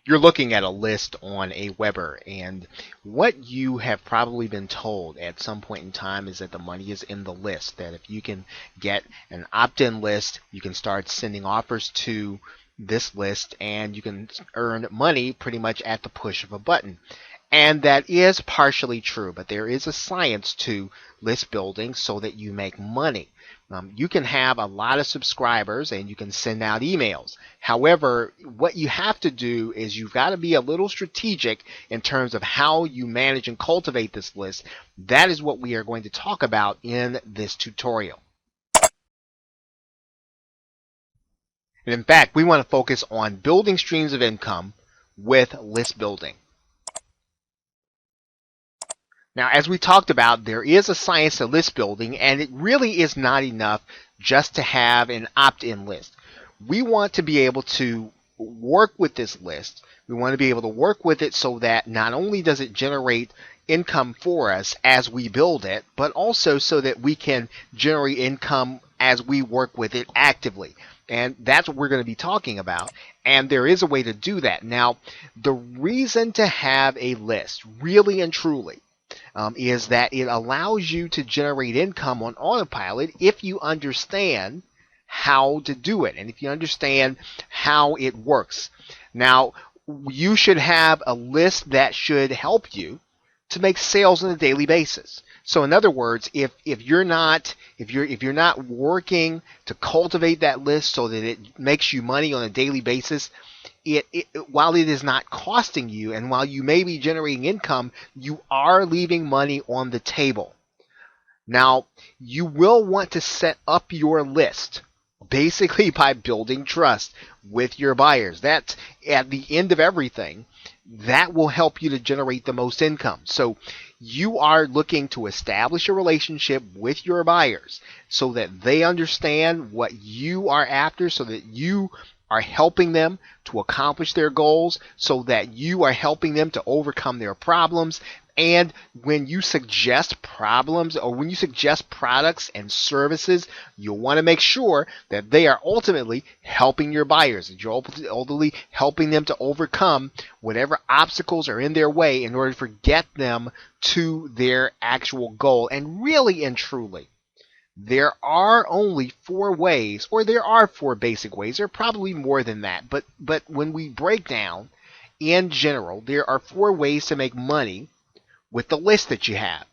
you're looking at a list on Aweber, and what you have probably been told at some point in time is that the money is in the list. That if you can get an opt-in list, you can start sending offers to this list, and you can earn money pretty much at the push of a button. And that is partially true, but there is a science to list building so that you make money. You can have a lot of subscribers and you can send out emails. However, what you have to do is you've got to be a little strategic in terms of how you manage and cultivate this list. That is what we are going to talk about in this tutorial. And in fact, we want to focus on building streams of income with list building. Now, as we talked about, there is a science to list building, and it really is not enough just to have an opt-in list. We want to be able to work with this list. We want to be able to work with it so that not only does it generate income for us as we build it, but also so that we can generate income as we work with it actively. And that's what we're going to be talking about. And there is a way to do that. Now, the reason to have a list, really and truly, is that it allows you to generate income on autopilot if you understand how to do it and if you understand how it works. Now, you should have a list that should help you to make sales on a daily basis. So in other words, if you're not working to cultivate that list so that it makes you money on a daily basis, while it is not costing you and while you may be generating income, you are leaving money on the table. Now, you will want to set up your list basically by building trust with your buyers. That's at the end of everything. That will help you to generate the most income. So you are looking to establish a relationship with your buyers so that they understand what you are after, so that you are helping them to accomplish their goals, so that you are helping them to overcome their problems. And when you suggest problems or when you suggest products and services, you'll want to make sure that they are ultimately helping your buyers, that you're ultimately helping them to overcome whatever obstacles are in their way in order to get them to their actual goal. And really and truly, there are only 4 ways, or there are 4 basic ways. There are probably more than that. But when we break down, in general, there are 4 ways to make money with the list that you have.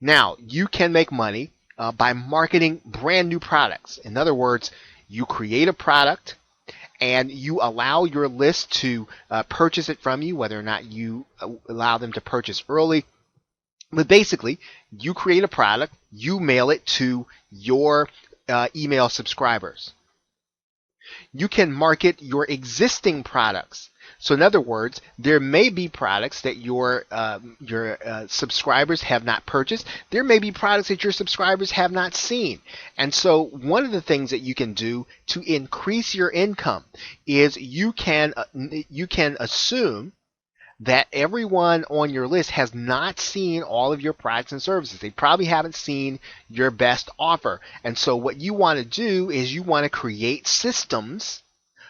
Now, you can make money by marketing brand new products. In other words, you create a product and you allow your list to purchase it from you, whether or not you allow them to purchase early. But basically, you create a product, you mail it to your email subscribers. You can market your existing products. So in other words, there may be products that your subscribers have not purchased. There may be products that your subscribers have not seen. And so one of the things that you can do to increase your income is you can assume that everyone on your list has not seen all of your products and services. They probably haven't seen your best offer. And so what you want to do is you want to create systems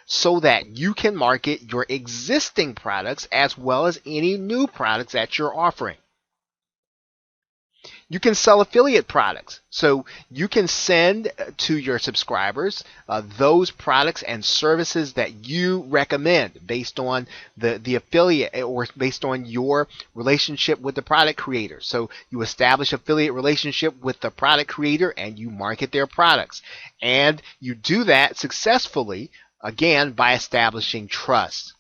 so that you can market your existing products as well as any new products that you're offering. You can sell affiliate products. So you can send to your subscribers those products and services that you recommend based on the affiliate or based on your relationship with the product creator. So you establish affiliate relationship with the product creator and you market their products. And you do that successfully, again, by establishing trust.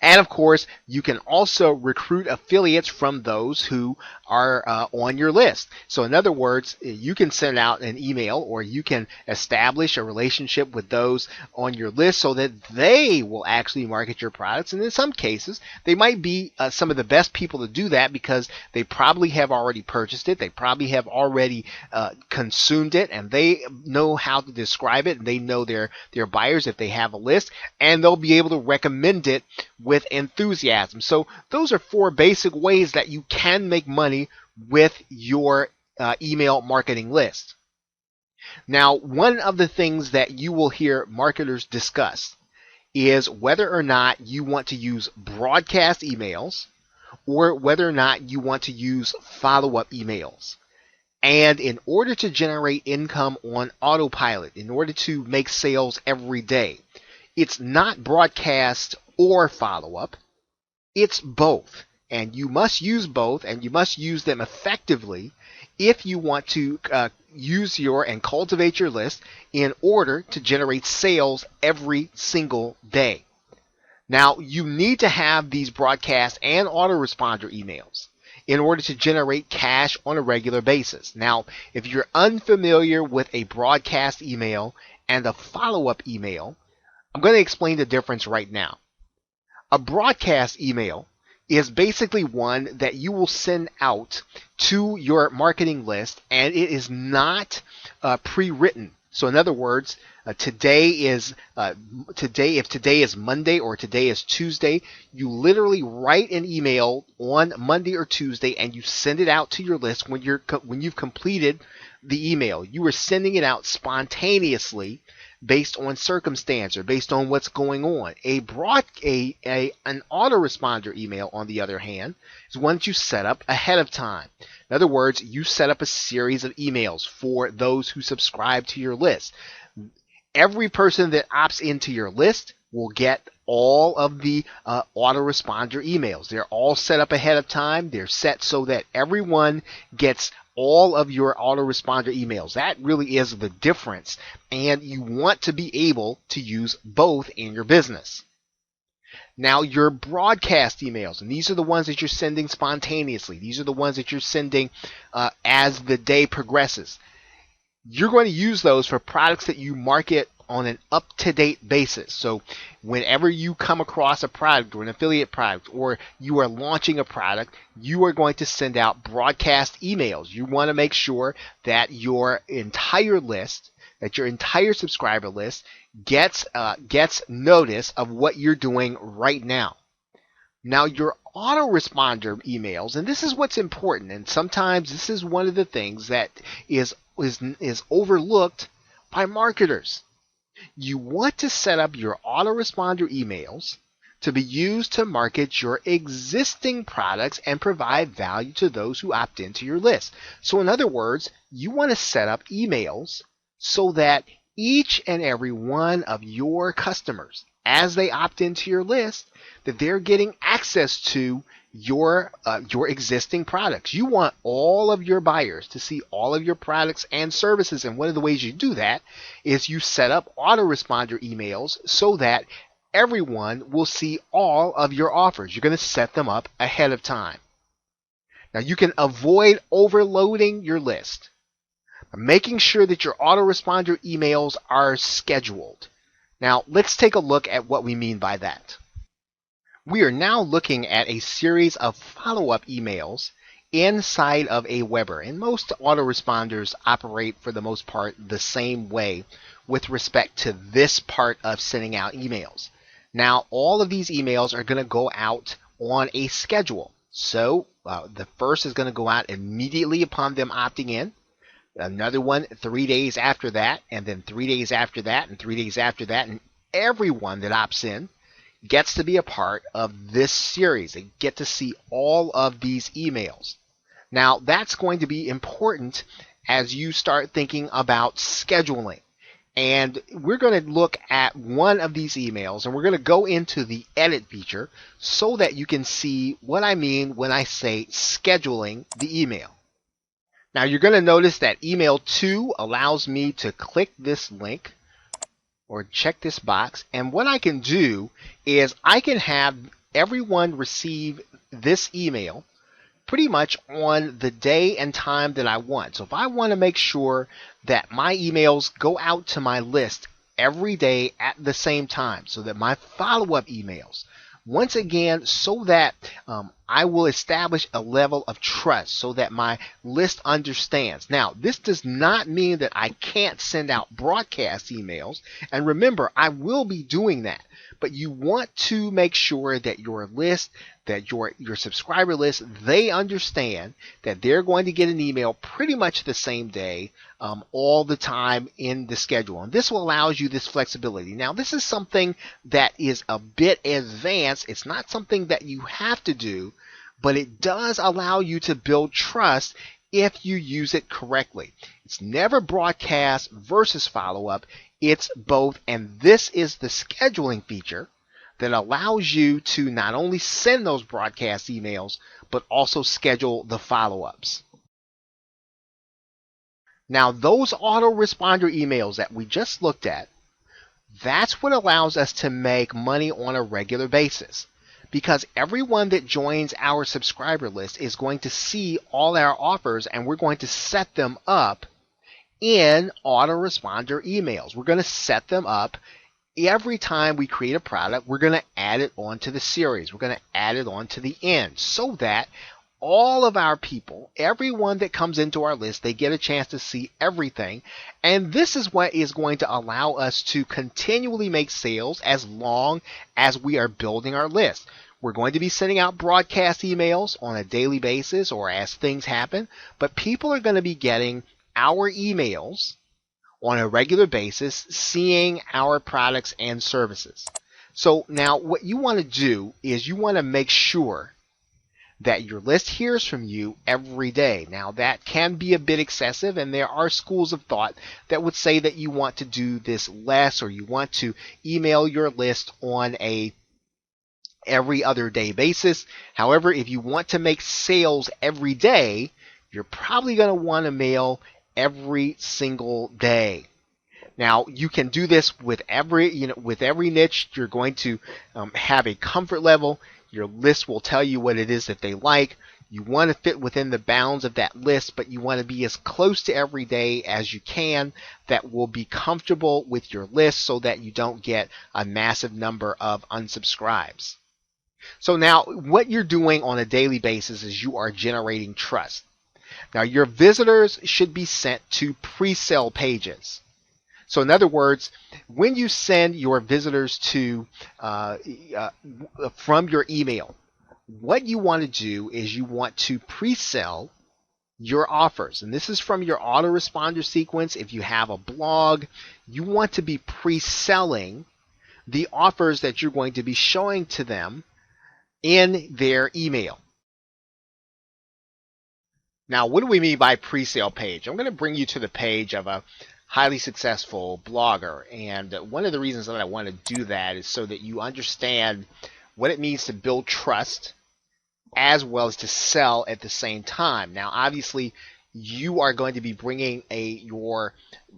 And of course, you can also recruit affiliates from those who are on your list. So in other words, you can send out an email or you can establish a relationship with those on your list so that they will actually market your products. And in some cases, they might be some of the best people to do that because they probably have already purchased it. They probably have already consumed it, and they know how to describe it, and they know their buyers if they have a list, and they'll be able to recommend it with enthusiasm. So those are 4 basic ways that you can make money with your email marketing list. Now, one of the things that you will hear marketers discuss is whether or not you want to use broadcast emails or whether or not you want to use follow-up emails. And in order to generate income on autopilot, in order to make sales every day, it's not broadcast or follow-up, it's both. And you must use both, and you must use them effectively if you want to use your and cultivate your list in order to generate sales every single day. Now, you need to have these broadcast and autoresponder emails in order to generate cash on a regular basis. Now, if you're unfamiliar with a broadcast email and a follow-up email, I'm going to explain the difference right now. A broadcast email is basically one that you will send out to your marketing list, and it is not pre-written. So in other words, if today is Monday or today is Tuesday, you literally write an email on Monday or Tuesday and you send it out to your list when you've completed the email. You are sending it out spontaneously based on circumstance or based on what's going on. An autoresponder email, on the other hand, is one that you set up ahead of time. In other words, you set up a series of emails for those who subscribe to your list. Every person that opts into your list will get all of the autoresponder emails. They're all set up ahead of time. They're set so that everyone gets all of your autoresponder emails. That really is the difference, and you want to be able to use both in your business. Now, your broadcast emails, and these are the ones that you're sending spontaneously. These are the ones that you're sending as the day progresses. You're going to use those for products that you market on an up-to-date basis. So whenever you come across a product or an affiliate product, or you are launching a product, you are going to send out broadcast emails. You want to make sure that your entire list, that your entire subscriber list gets notice of what you're doing right now. Now, your autoresponder emails, and this is what's important, and sometimes this is one of the things that is overlooked by marketers. You want to set up your autoresponder emails to be used to market your existing products and provide value to those who opt into your list. So in other words, you want to set up emails so that each and every one of your customers, as they opt into your list, that they're getting access to your existing products. You want all of your buyers to see all of your products and services, and one of the ways you do that is you set up autoresponder emails so that everyone will see all of your offers. You're going to set them up ahead of time. Now, you can avoid overloading your list by making sure that your autoresponder emails are scheduled. Now, let's take a look at what we mean by that. We are now looking at a series of follow-up emails inside of Aweber, and most autoresponders operate for the most part the same way with respect to this part of sending out emails. Now, all of these emails are going to go out on a schedule. So the first is going to go out immediately upon them opting in. Another one 3 days after that, and then 3 days after that, and 3 days after that, and everyone that opts in gets to be a part of this series. They get to see all of these emails. Now, that's going to be important as you start thinking about scheduling. And we're going to look at one of these emails, and we're going to go into the edit feature so that you can see what I mean when I say scheduling the email. Now, you're going to notice that email 2 allows me to click this link or check this box, and what I can do is I can have everyone receive this email pretty much on the day and time that I want. So if I want to make sure that my emails go out to my list every day at the same time, so that my follow-up emails, once again, so that I will establish a level of trust so that my list understands. Now, this does not mean that I can't send out broadcast emails. And remember, I will be doing that. but you want to make sure that your list, that your subscriber list, they understand that they're going to get an email pretty much the same day, all the time in the schedule. And this will allow you this flexibility. Now, this is something that is a bit advanced. It's not something that you have to do, but it does allow you to build trust if you use it correctly. It's never broadcast versus follow-up. It's both, and this is the scheduling feature that allows you to not only send those broadcast emails, but also schedule the follow-ups. Now, those autoresponder emails that we just looked at, that's what allows us to make money on a regular basis. Because everyone that joins our subscriber list is going to see all our offers, and we're going to set them up in autoresponder emails. We're going to set them up every time we create a product. We're going to add it onto the series. We're going to add it onto the end so that all of our people, everyone that comes into our list, they get a chance to see everything. And this is what is going to allow us to continually make sales as long as we are building our list. We're going to be sending out broadcast emails on a daily basis or as things happen, but people are going to be getting our emails on a regular basis, seeing our products and services. So now what you want to do is you want to make sure that your list hears from you every day. Now that can be a bit excessive, and there are schools of thought that would say that you want to do this less, or you want to email your list on a every other day basis. However, if you want to make sales every day, you're probably going to want to mail every single day. Now, you can do this with every niche. You're going to have a comfort level. Your list will tell you what it is that they like. You want to fit within the bounds of that list, but you want to be as close to every day as you can that will be comfortable with your list so that you don't get a massive number of unsubscribes. So now what you're doing on a daily basis is you are generating trust. Now your visitors should be sent to pre-sale pages. So in other words, when you send your visitors to from your email, what you want to do is you want to pre-sell your offers. And this is from your autoresponder sequence. If you have a blog, you want to be pre-selling the offers that you're going to be showing to them in their email. Now, what do we mean by pre-sale page? I'm going to bring you to the page of a highly successful blogger, and one of the reasons that I want to do that is so that you understand what it means to build trust as well as to sell at the same time. Now, obviously, you are going to be bringing your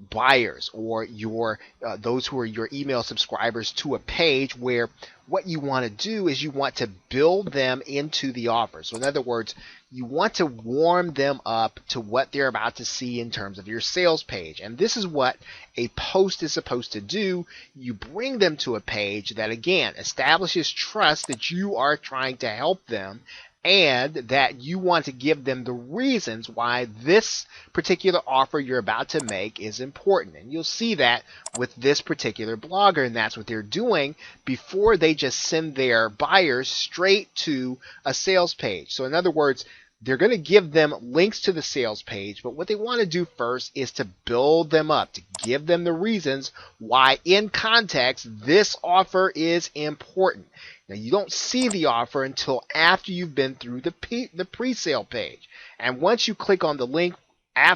buyers or your those who are your email subscribers to a page where what you want to do is you want to build them into the offer. So in other words, you want to warm them up to what they're about to see in terms of your sales page. And this is what a post is supposed to do. You bring them to a page that, again, establishes trust that you are trying to help them and that you want to give them the reasons why this particular offer you're about to make is important. And you'll see that with this particular blogger, and that's what they're doing before they just send their buyers straight to a sales page. So in other words, they're going to give them links to the sales page, but what they want to do first is to build them up, to give them the reasons why in context this offer is important. Now, you don't see the offer until after you've been through the pre-sale page. And once you click on the link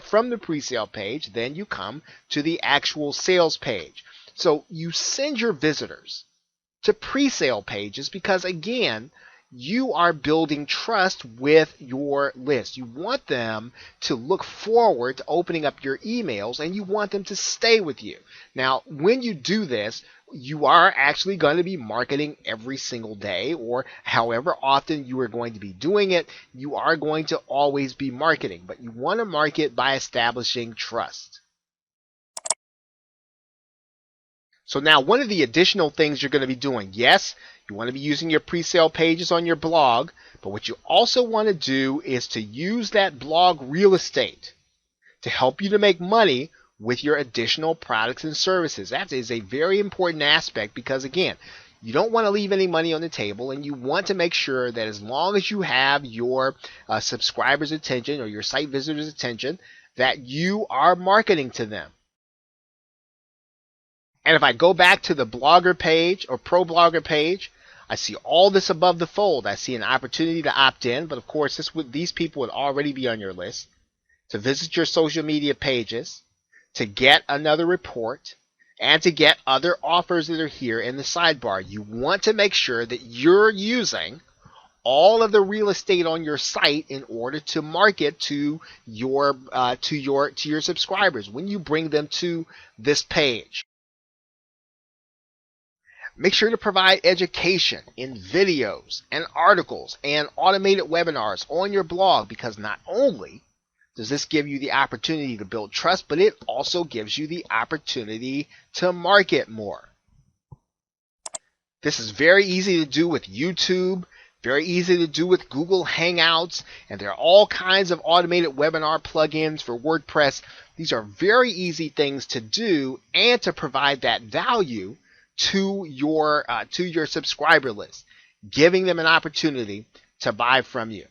from the pre-sale page, then you come to the actual sales page. So you send your visitors to pre-sale pages because, again, you are building trust with your list. You want them to look forward to opening up your emails, and you want them to stay with you. Now, when you do this, you are actually going to be marketing every single day, or however often you are going to be doing it. You are going to always be marketing, but you want to market by establishing trust. So now one of the additional things you're going to be doing, yes, you want to be using your pre-sale pages on your blog, but what you also want to do is to use that blog real estate to help you to make money with your additional products and services. That is a very important aspect because, again, You don't want to leave any money on the table, and you want to make sure that as long as you have your subscribers' attention or your site visitors' attention, that you are marketing to them. And if I go back to the blogger page or pro blogger page, I see all this above the fold. I see an opportunity to opt in, but of course these people would already be on your list. To visit your social media pages, to get another report, and to get other offers that are here in the sidebar. You want to make sure that you're using all of the real estate on your site in order to market to your subscribers when you bring them to this page. Make sure to provide education in videos and articles and automated webinars on your blog, because not only does this give you the opportunity to build trust, but it also gives you the opportunity to market more. This is very easy to do with YouTube, very easy to do with Google Hangouts, and there are all kinds of automated webinar plugins for WordPress. These are very easy things to do and to provide that value to your subscriber list, giving them an opportunity to buy from you.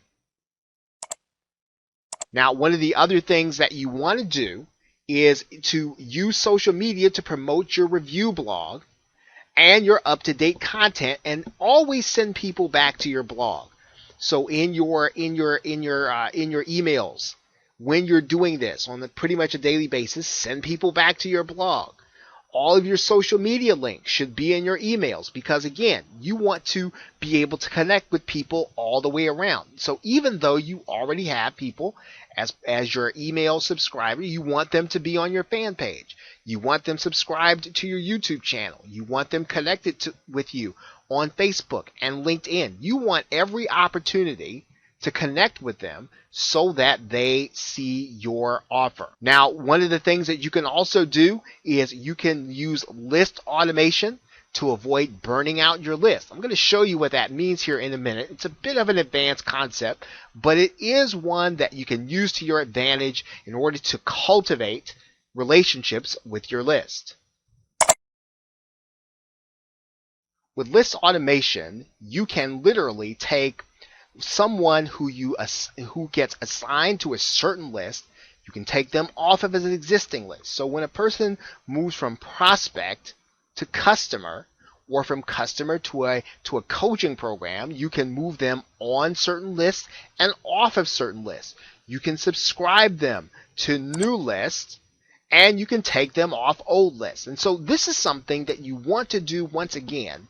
Now, one of the other things that you want to do is to use social media to promote your review blog and your up-to-date content, and always send people back to your blog. So in your emails, when you're doing this on pretty much a daily basis, send people back to your blog. All of your social media links should be in your emails, because again, you want to be able to connect with people all the way around. So even though you already have people as your email subscriber, you want them to be on your fan page. You want them subscribed to your YouTube channel. You want them connected with you on Facebook and LinkedIn. You want every opportunity to connect with them so that they see your offer. Now, one of the things that you can also do is you can use list automation to avoid burning out your list. I'm going to show you what that means here in a minute. It's a bit of an advanced concept, but it is one that you can use to your advantage in order to cultivate relationships with your list. With list automation, you can literally take someone who gets assigned to a certain list. You can take them off of an existing list. So when a person moves from prospect to customer, or from customer to a coaching program, you can move them on certain lists and off of certain lists. You can subscribe them to new lists, and you can take them off old lists. And so this is something that you want to do. Once again,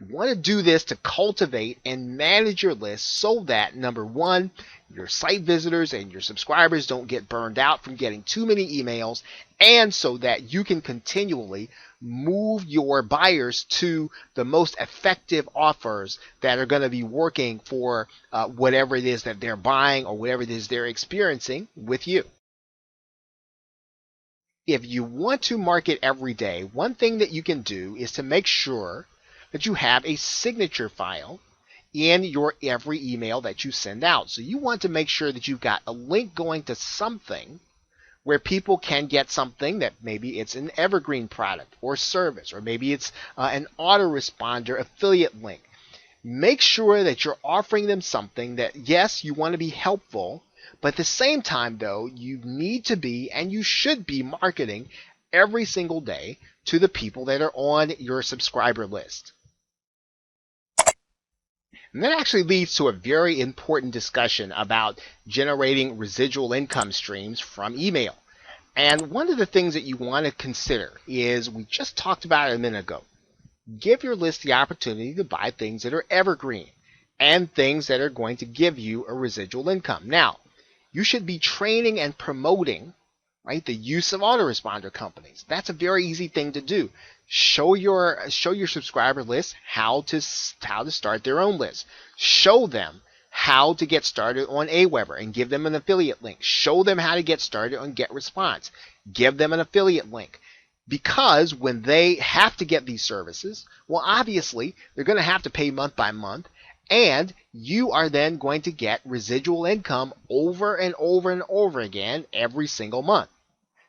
you want to do this to cultivate and manage your list so that, number one, your site visitors and your subscribers don't get burned out from getting too many emails, and so that you can continually move your buyers to the most effective offers that are going to be working for whatever it is that they're buying or whatever it is they're experiencing with you. If you want to market every day, one thing that you can do is to make sure that you have a signature file in your every email that you send out. So you want to make sure that you've got a link going to something where people can get something that maybe it's an evergreen product or service, or maybe it's an autoresponder affiliate link. Make sure that you're offering them something that, yes, you want to be helpful, but at the same time, though, you need to be and you should be marketing every single day to the people that are on your subscriber list. And that actually leads to a very important discussion about generating residual income streams from email. And one of the things that you want to consider is, we just talked about it a minute ago, give your list the opportunity to buy things that are evergreen and things that are going to give you a residual income. Now, you should be training and promoting, right, the use of autoresponder companies. That's a very easy thing to do. Show your subscriber list how to start their own list. Show them how to get started on Aweber and give them an affiliate link. Show them how to get started on GetResponse. Give them an affiliate link. Because when they have to get these services, well, obviously, they're going to have to pay month by month, and you are then going to get residual income over and over and over again every single month.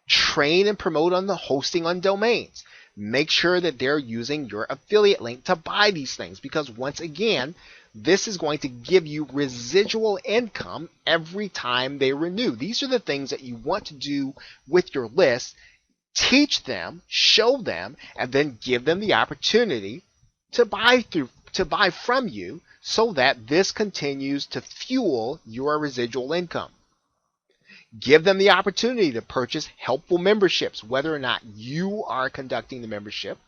Train and promote on the hosting on domains. make sure that they're using your affiliate link to buy these things, because once again, this is going to give you residual income every time they renew. These are the things that you want to do with your list. Teach them, show them, and then give them the opportunity to buy from you, so that this continues to fuel your residual income. Give them the opportunity to purchase helpful memberships, whether or not you are conducting the membership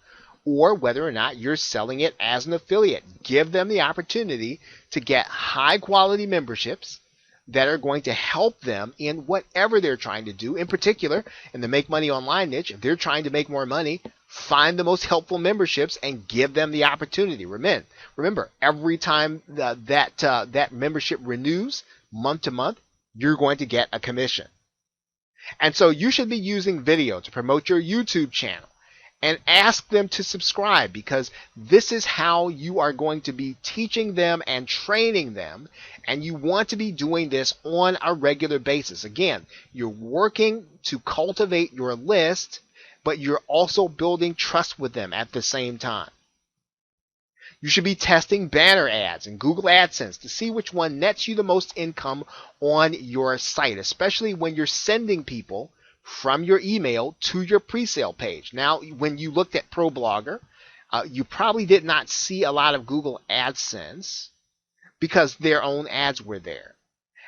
or whether or not you're selling it as an affiliate. Give them the opportunity to get high quality memberships that are going to help them in whatever they're trying to do. In particular, in the Make Money Online niche, if they're trying to make more money, find the most helpful memberships and give them the opportunity. Remember, every time that membership renews month to month, you're going to get a commission. And so you should be using video to promote your YouTube channel and ask them to subscribe, because this is how you are going to be teaching them and training them, and you want to be doing this on a regular basis. Again, you're working to cultivate your list, but you're also building trust with them at the same time. You should be testing banner ads and Google AdSense to see which one nets you the most income on your site, especially when you're sending people from your email to your pre-sale page. Now, when you looked at ProBlogger, you probably did not see a lot of Google AdSense because their own ads were there.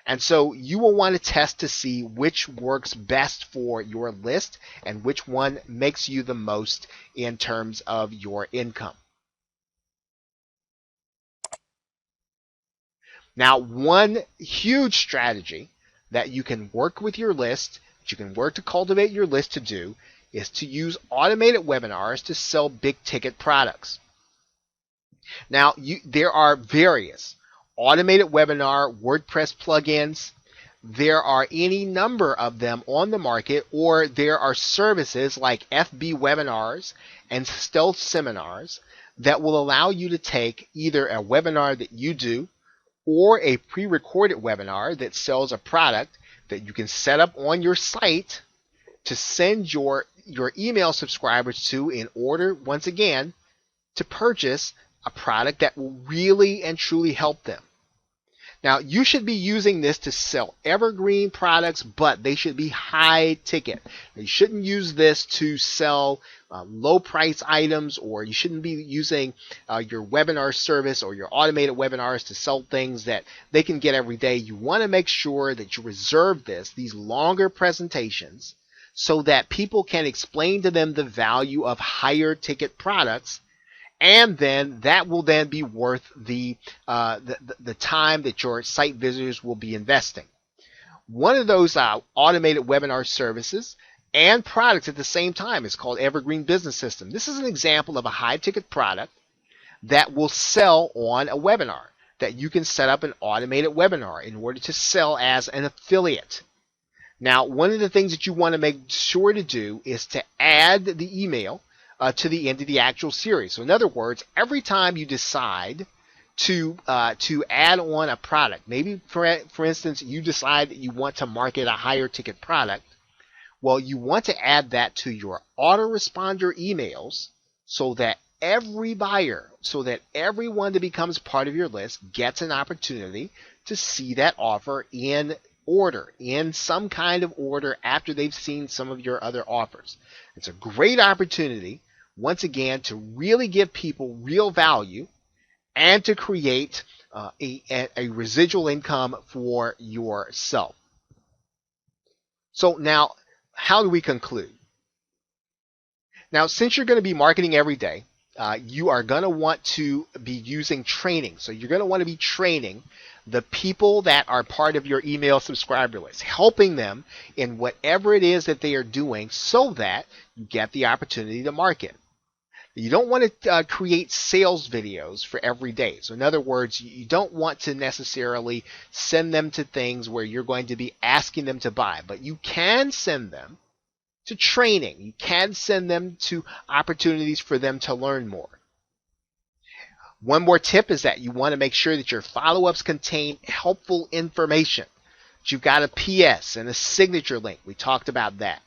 And so you will want to test to see which works best for your list and which one makes you the most in terms of your income. Now, one huge strategy that you can work with your list, that you can work to cultivate your list to do, is to use automated webinars to sell big ticket products. Now, there are various automated webinar WordPress plugins. There are any number of them on the market, or there are services like FB Webinars and Stealth Seminars that will allow you to take either a webinar that you do or a pre-recorded webinar that sells a product that you can set up on your site to send your email subscribers to, in order, once again, to purchase a product that will really and truly help them. Now, you should be using this to sell evergreen products, but they should be high ticket. You shouldn't use this to sell low price items, or you shouldn't be using your webinar service or your automated webinars to sell things that they can get every day. You want to make sure that you reserve these longer presentations, so that people can explain to them the value of higher ticket products, and then that will then be worth the time that your site visitors will be investing. One of those automated webinar services and products at the same time is called Evergreen Business System. This is an example of a high-ticket product that will sell on a webinar, that you can set up an automated webinar in order to sell as an affiliate. Now, one of the things that you want to make sure to do is to add the email to the end of the actual series. So in other words, every time you decide to add on a product, maybe for instance, you decide that you want to market a higher ticket product, well, you want to add that to your autoresponder emails, so that every buyer, so that everyone that becomes part of your list gets an opportunity to see that offer in some kind of order after they've seen some of your other offers. It's a great opportunity, once again, to really give people real value and to create a residual income for yourself. So now, how do we conclude? Now, since you're going to be marketing every day, you are going to want to be using training. So you're going to want to be training the people that are part of your email subscriber list, helping them in whatever it is that they are doing, so that you get the opportunity to market. You don't want to create sales videos for every day. So in other words, you don't want to necessarily send them to things where you're going to be asking them to buy, but you can send them to training. You can send them to opportunities for them to learn more. One more tip is that you want to make sure that your follow-ups contain helpful information. That you've got a PS and a signature link. We talked about that.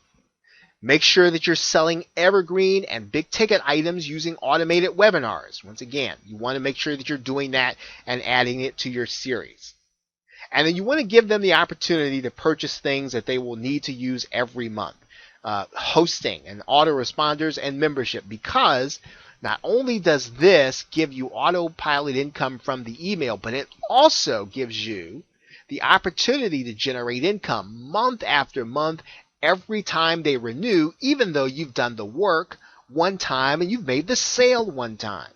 Make sure that you're selling evergreen and big ticket items using automated webinars. Once again, you want to make sure that you're doing that and adding it to your series. And then you want to give them the opportunity to purchase things that they will need to use every month. Hosting and autoresponders and membership, because not only does this give you autopilot income from the email, but it also gives you the opportunity to generate income month after month every time they renew, even though you've done the work one time and you've made the sale one time.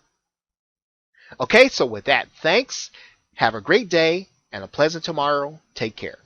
Okay, so with that, thanks. Have a great day and a pleasant tomorrow. Take care.